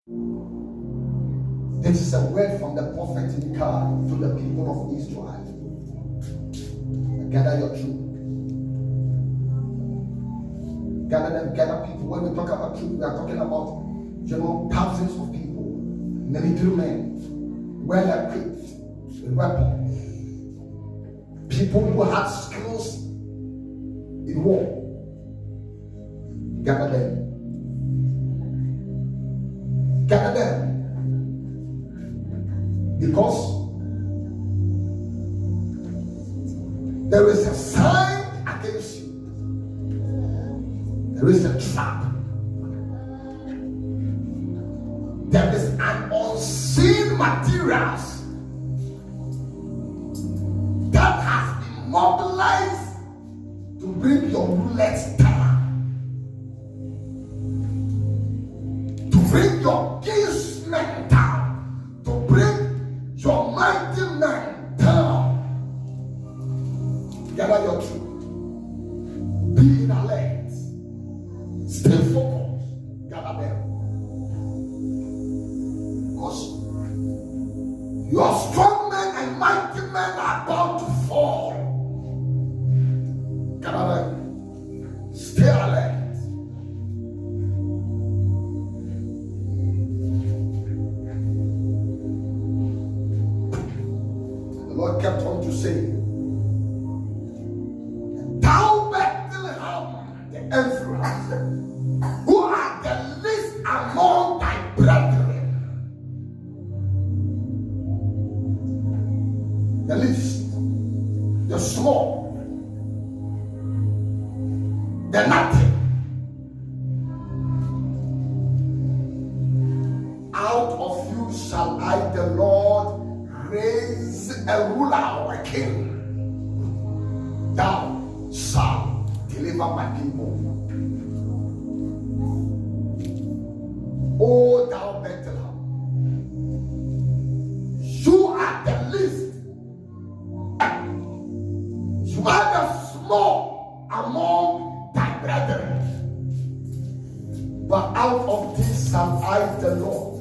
This is a word from the prophet Micaiah to the people of Israel. Gather your truth. Gather them, gather people. When we talk about truth, we are talking about, thousands of people, military men, well equipped with weapons, people who have skills in war. Gather them. Gather them. Because there is a sign against you. There is a trap. There is an unseen materials that has been mobilized to bring your rulers down, to bring your kinsmen down, to bring your mighty men down. Gather your truth. Be in alert. Stay focused. Gather them. Because your strong men and mighty men are about to fall. Gather them. Stay alert. The Lord kept on to say, "Thou Bethlehem, the Ephraim, who are the least among thy brethren," the least, the small, the nothing, out of you shall I, the Lord, raise a ruler or a king. Thou shalt deliver my people. O thou Bethlehem, you are the least. You are the small among thy brethren. But out of this shall I, the Lord,